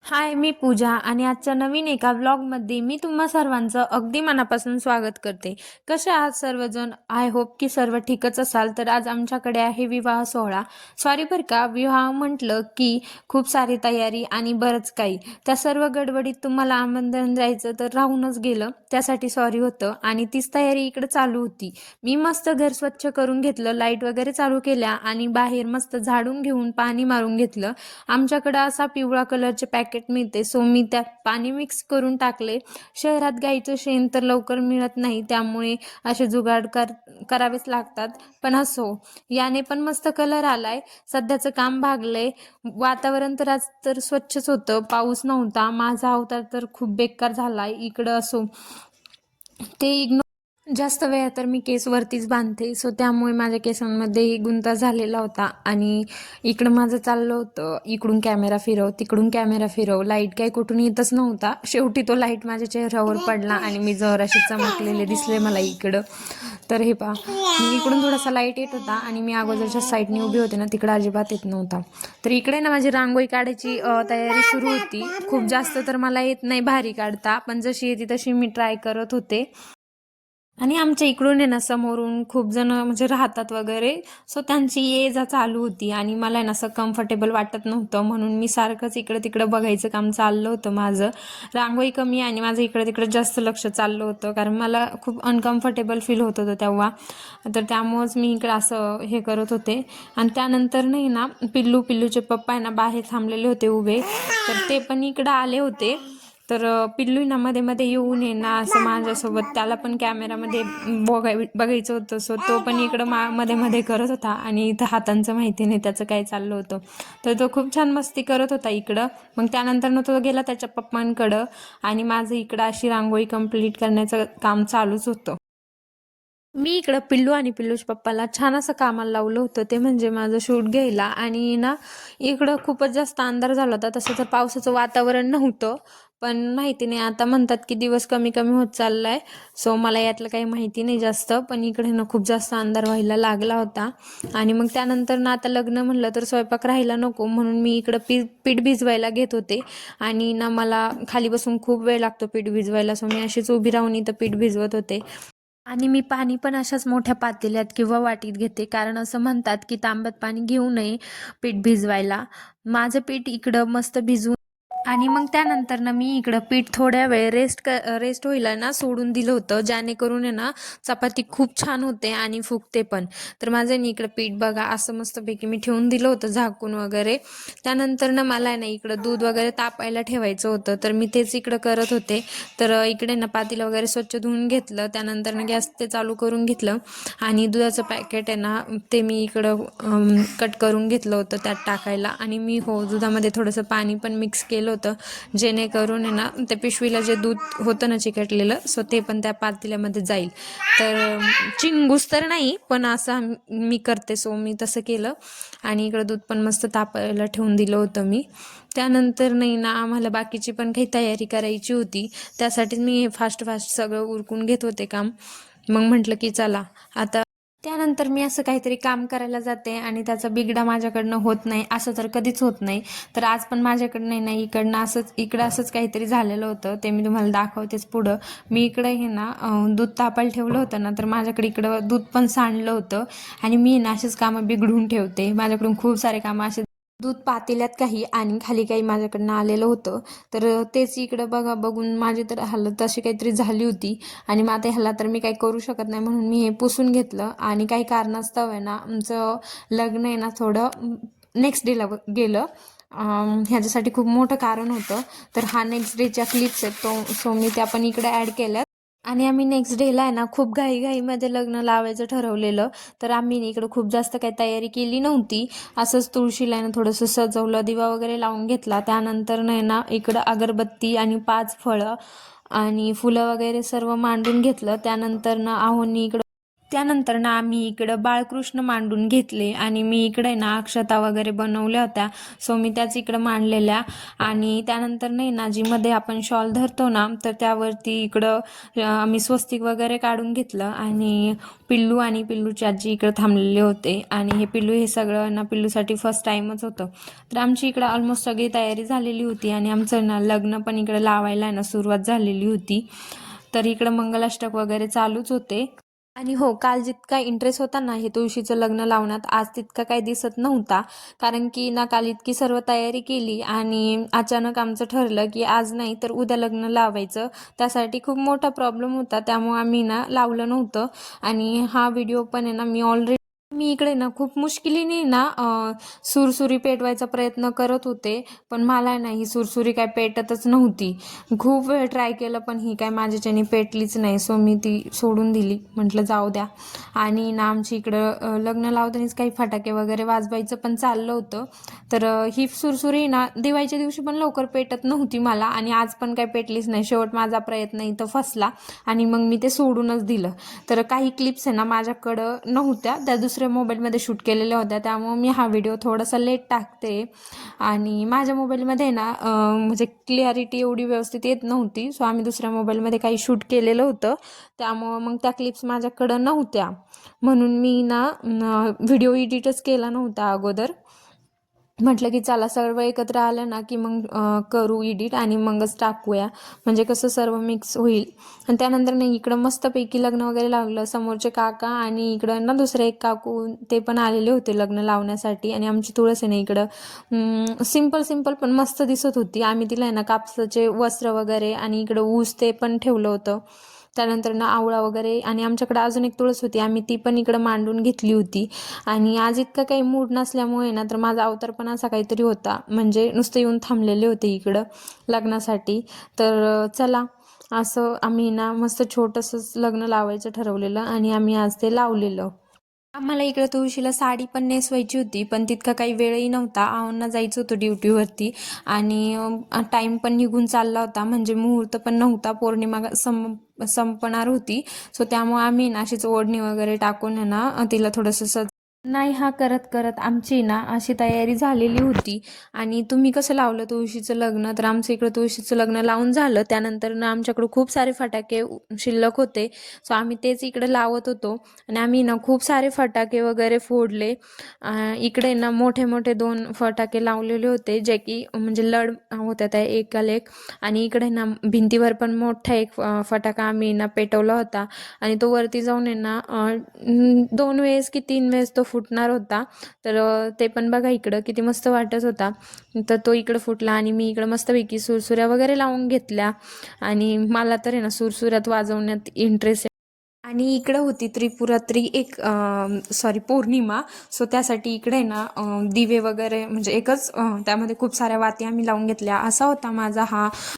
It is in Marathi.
हाय, मी पूजा आणि आजच्या नवीन एका व्लॉगमध्ये मी तुम्हा सर्वांचं अगदी मनापासून स्वागत करते. कसे आहात सर्वजण? आय होप की सर्व ठीकच असाल. तर आज आमच्याकडे आहे विवाह सोहळा. सॉरी बरं का, विवाह म्हटलं की खूप सारी तयारी आणि बरंच काही. त्या सर्व गडबडीत तुम्हाला आमंत्रण द्यायचं तर राहूनच गेलं, त्यासाठी सॉरी होतं. आणि तीच तयारी इकडे चालू होती. मी मस्त घर स्वच्छ करून घेतलं, लाईट वगैरे चालू केल्या आणि बाहेर मस्त झाडून घेऊन पाणी मारून घेतलं. आमच्याकडं असा पिवळा कलरचे पॅकेट मिळते, सो मी त्यात पाणी मिक्स करून टाकले. शहरात गाईचं शेण तर लवकर मिळत नाही, त्यामुळे असे जुगाड करावेच लागतात. पण असो, याने पण मस्त कलर आलाय. सध्याचं काम भागलंय. वातावरण तर आज तर स्वच्छच होतं, पाऊस नव्हता. माझा अवतार तर खूप बेकार झालाय इकडं. असो, ते जास्त वेळा तर मी केस वरतीच बांधते, सो त्यामुळे माझ्या केसांमध्ये गुंता झालेला होता. आणि इकडं माझं चाललं होतं, इकडून कॅमेरा फिरव तिकडून कॅमेरा फिरव. लाईट काही कुठून येतच नव्हता. शेवटी तो लाईट माझ्या चेहऱ्यावर पडला आणि मी जराशी चमकलेले दिसले मला इकडं. तर हे पहा, मी इकडून थोडासा लाईट येत होता आणि मी अगोदरच्या साईडने उभी होते ना, तिकडं अजिबात येत नव्हता. तर इकडे ना माझी रांगोळी काढायची तयारी सुरू होती. खूप जास्त तर मला येत नाही भारी काढता, पण जशी येते तशी मी ट्राय करत होते. आणि आमच्या इकडून आहे ना, समोरून खूप जण म्हणजे राहतात वगैरे, सो त्यांची ये जा चालू होती आणि मला ना असं कम्फर्टेबल वाटत नव्हतं, म्हणून मी सारखंच इकडं तिकडं बघायचं काम चाललं होतं माझं. रांगोळी कमी आणि माझं इकडं तिकडं जास्त लक्ष चाललं होतं, कारण मला खूप अनकम्फर्टेबल फील होत होतं तेव्हा. तर त्यामुळंच मी इकडं असं हे करत होते. आणि त्यानंतर नाही ना, पिल्लूचे पप्पा आहे ना बाहेर थांबलेले होते उभे, तर ते पण इकडं आले होते. तर पिल्लू ना मध्ये मध्ये येऊन ये ना असं माझ्यासोबत, त्याला पण कॅमेरामध्ये बघायचं होतं, सो तो पण इकडं मध्ये मध्ये करत होता. आणि इथं हातांचं माहिती नाही त्याचं काय चाललं होतं. तर तो खूप छान मस्ती करत होता इकडं. मग त्यानंतर तो गेला त्याच्या पप्पांकडं आणि माझं इकडं अशी रांगोळी कंप्लीट करण्याचं काम चालूच होतं. मी इकडं पिल्लू आणि पिल्लूच्या पप्पाला छान असं कामाला लावलं होतं, ते म्हणजे माझं शूट घ्यायला. आणि ना, इकडं खूपच जास्त अंधार झाला होता. तसं तर पावसाचं वातावरण नव्हतं, पण माहिती नाही, आता म्हणतात की दिवस कमी कमी होत चाललाय. सो मला यातलं काही माहिती नाही जास्त, पण इकडे ना खूप जास्त अंधार व्हायला लागला होता. आणि मग त्यानंतर ना, आता लग्न म्हणलं तर स्वयंपाक राहायला नको, म्हणून मी इकडं पीठ भिजवायला घेत होते. आणि ना मला खाली बसून खूप वेळ लागतो पीठ भिजवायला, सो मी अशीच उभी राहून इथं पीठ भिजवत होते. आणि मी पाणी पण अशाच मोठ्या पातेल्यात किंवा वाटीत घेते, कारण असं म्हणतात की तांब्यात पाणी घेऊ नये पीठ भिजवायला. माझं पीठ इकडं मस्त भिजवून आणि मग त्यानंतर ना, मी इकडं पीठ थोड्या वेळ रेस्ट व्हायला ना सोडून दिलं होतं, जेणेकरून आहे ना चपाती खूप छान होते आणि फुगते पण. तर माझं ना इकडं पीठ बघा असं मस्तपैकी मी ठेवून दिलं होतं झाकून वगैरे. त्यानंतर ना मला आहे ना इकडं दूध वगैरे तापायला ठेवायचं होतं, तर मी तेच इकडं करत होते. तर इकडे ना पातेलं वगैरे स्वच्छ धुवून घेतलं, त्यानंतर ना गॅस ते चालू करून घेतलं. आणि दुधाचं पॅकेट आहे ना, ते मी इकडं कट करून घेतलं होतं त्यात टाकायला. आणि मी दुधामध्ये थोडंसं पाणी पण मिक्स केलं होतं, जेणेकरून आहे ना त्या पिशवीला जे दूध होतं ना चिकटलेलं, सो ते पण त्या पातेल्यामध्ये जाईल. तर चिंगूस तर नाही, पण असं मी करते, सो मी तसं केलं. आणि इकडं दूध पण मस्त तापायला ठेवून दिलं होतं मी. त्यानंतर नाही ना, आम्हाला बाकीची पण काही तयारी करायची होती, त्यासाठीच मी फास्ट सगळं उरकून घेत होते काम. मग म्हटलं की चला आता. त्यानंतर मी असं काहीतरी काम करायला जाते आणि त्याचा बिघडा माझ्याकडनं होत नाही, असं तर कधीच होत नाही. तर आज पण माझ्याकडनं नाही, इकडं असंच काहीतरी झालेलं होतं, ते मी तुम्हाला दाखवतेच पुढं. मी इकडं हे ना दूध तापायला ठेवलं होतं ना, तर माझ्याकडे इकडं दूध पण सांडलं होतं. आणि मी ना अशीच कामं बिघडून ठेवते, माझ्याकडून खूप सारे कामं असे दूध पातेल्यात काही आणि खाली काही माझ्याकडनं आलेलं होतं. तर तेच इकडं बघून माझी तर हालत अशी काहीतरी झाली होती. आणि मग आता ह्याला तर मी काही करू शकत नाही, म्हणून मी हे पुसून घेतलं. आणि काही कारणास्तव आहे ना, आमचं लग्न आहे ना थोडं नेक्स्ट डेला गेलं. ह्याच्यासाठी खूप मोठं कारण होतं. तर हा नेक्स्ट डेच्या क्लिप्स आहेत, सो मी त्या पण इकडे ॲड केल्यात. आणि आम्ही नेक्स्ट डेला आहे ना खूप घाईघाईमध्ये लग्न लावायचं ठरवलेलं. तर आम्ही इकडं खूप जास्त काही तयारी केली नव्हती. असंच तुळशीला आहे ना थोडंसं सजवलं, दिवा वगैरे लावून घेतला. त्यानंतर नाही ना इकडं अगरबत्ती आणि 5 फळं आणि फुलं वगैरे सर्व मांडून घेतलं. त्यानंतर ना आहोंनी इकडं त्यानंतर ना आम्ही इकडं बाळकृष्ण मांडून घेतले आणि मी इकडे ना अक्षता वगैरे बनवल्या होत्या, सो मी त्याच इकडं मांडलेल्या. आणि त्यानंतर नाही ना जी मध्ये आपण शॉल धरतो ना, तर त्यावरती इकडं आम्ही स्वस्तिक वगैरे काढून घेतलं. आणि पिल्लू आणि पिल्लूची आजी इकडं थांबलेले होते आणि हे पिल्लू हे सगळं ना पिल्लूसाठी फर्स्ट टाईमच होतं. तर आमची इकडं ऑलमोस्ट सगळी तयारी झालेली होती आणि आमचं ना लग्न पण इकडं लावायला ना सुरुवात झालेली होती. तर इकडं मंगलाष्टक वगैरे चालूच होते. आणि हो, काल जितका इंटरेस्ट होता ना हे तुळशीचं लग्न लावण्यात, आज तितका काही दिसत नव्हता. कारण की ना काल इतकी सर्व तयारी केली आणि अचानक आमचं ठरलं की आज नाही तर उद्या लग्न लावायचं. त्यासाठी खूप मोठा प्रॉब्लेम होता, त्यामुळे आम्ही ना लावलं नव्हतं. आणि हा व्हिडिओ पण आहे ना मी इकडे ना खूप मुश्किलीने ना सुरसुरी पेटवायचा प्रयत्न करत होते, पण मला ना ही सुरसुरी काय पेटतच नव्हती. खूप वेळ ट्राय केलं पण ही काय माझ्याच्याने पेटलीच नाही, सो मी ती सोडून दिली, म्हटलं जाऊ द्या. आणि ना आमची इकडं लग्न लावतानाच काही फटाके वगैरे वाजवायचं पण चाललं होतं. तर ही सुरसुरी ना दिवाळीच्या दिवशी पण लवकर पेटत नव्हती मला आणि आज पण काही पेटलीच नाही. शेवट माझा प्रयत्न इथं फसला आणि मग मी ते सोडूनच दिलं. तर काही क्लिप्स आहे ना माझ्याकडं नव्हत्या, त्या दुसऱ्या मोबाईलमध्ये शूट केलेल्या होत्या, त्यामुळे मी हा व्हिडिओ थोडासा लेट टाकते. आणि माझ्या मोबाईलमध्ये ना म्हणजे क्लिअरिटी एवढी व्यवस्थित येत नव्हती, सो आम्ही दुसऱ्या मोबाईलमध्ये काही शूट केलेलं होतं, त्यामुळं मग त्या क्लिप्स माझ्याकडं नव्हत्या. म्हणून मी ना व्हिडिओ एडिटच केला नव्हता अगोदर. म्हटलं की चला सर्व एकत्र आलं ना की मग करू एडिट आणि मगच टाकूया, म्हणजे कसं सर्व मिक्स होईल. आणि त्यानंतर नाही इकडं मस्तपैकी लग्न वगैरे लागलं. समोरचे काका आणि इकडं ना दुसरे एक काकू ते पण आलेले होते लग्न लावण्यासाठी. आणि आमची तुळस आहे ना इकडं सिंपल पण मस्त दिसत होती. आम्ही तिला आहे ना कापसाचे वस्त्र वगैरे आणि इकडं ऊस ते पण ठेवलं होतं. त्यानंतर ना आवळा वगैरे आणि आमच्याकडे अजून एक तुळस होती, आम्ही ती पण इकडं मांडून घेतली होती. आणि आज इतकं काही मूड नसल्यामुळे ना तर माझा अवतार पण असा काहीतरी होता, म्हणजे नुसतं येऊन थांबलेले होते इकडं लग्नासाठी. तर चला असं आम्ही ना मस्त छोटंसंच लग्न लावायचं ठरवलेलं आणि आम्ही आज ते लावलेलं. आम्हाला इकडं तुळशीला साडी पण नेसवायची होती, पण तितका काही वेळही नव्हता. आहोंना जायचं होतं ड्युटीवरती आणि टाईम पण निघून चालला होता, म्हणजे मुहूर्त पण नव्हता, पौर्णिमा संपणार होती. सो त्यामुळे आम्ही ना अशीच ओढणी वगैरे टाकून आहे ना तिला थोडंसं नाही हा करत करत आमची ना अशी तयारी झालेली होती. आणि तुम्ही कसं लावलं तुळशीचं लग्न? तर आमचं इकडं तुळशीचं लग्न लावून झालं, त्यानंतर ना आमच्याकडं खूप सारे फटाके शिल्लक होते, सो आम्ही तेच इकडे लावत होतो. आणि आम्ही ना खूप सारे फटाके वगैरे फोडले. इकडे ना मोठे मोठे 2 फटाके लावलेले होते, जे की म्हणजे लढ होत्या त्या एकाला एक. आणि इकडे ना भिंतीवर पण मोठा एक फटाका आम्ही ना पेटवला होता आणि तो वरती जाऊन आहे ना 2 वेळेस की 3 वेळेस तो फुटणार होता. तर ते पण बघा इकडं किती मस्त वाटत होता. तर तो इकडं फुटला आणि मी इकडं मस्तपैकी सुरसुऱ्या वगैरे लावून घेतल्या. आणि मला तर आहे ना सुरसुऱ्यात वाजवण्यात इंटरेस्ट. आणि इकडं होती त्रिपुरात्री एक सॉरी पौर्णिमा, सो त्यासाठी इकडे ना दिवे वगैरे म्हणजे एकच त्यामध्ये खूप साऱ्या वाती आम्ही लावून घेतल्या. असा होता माझा हा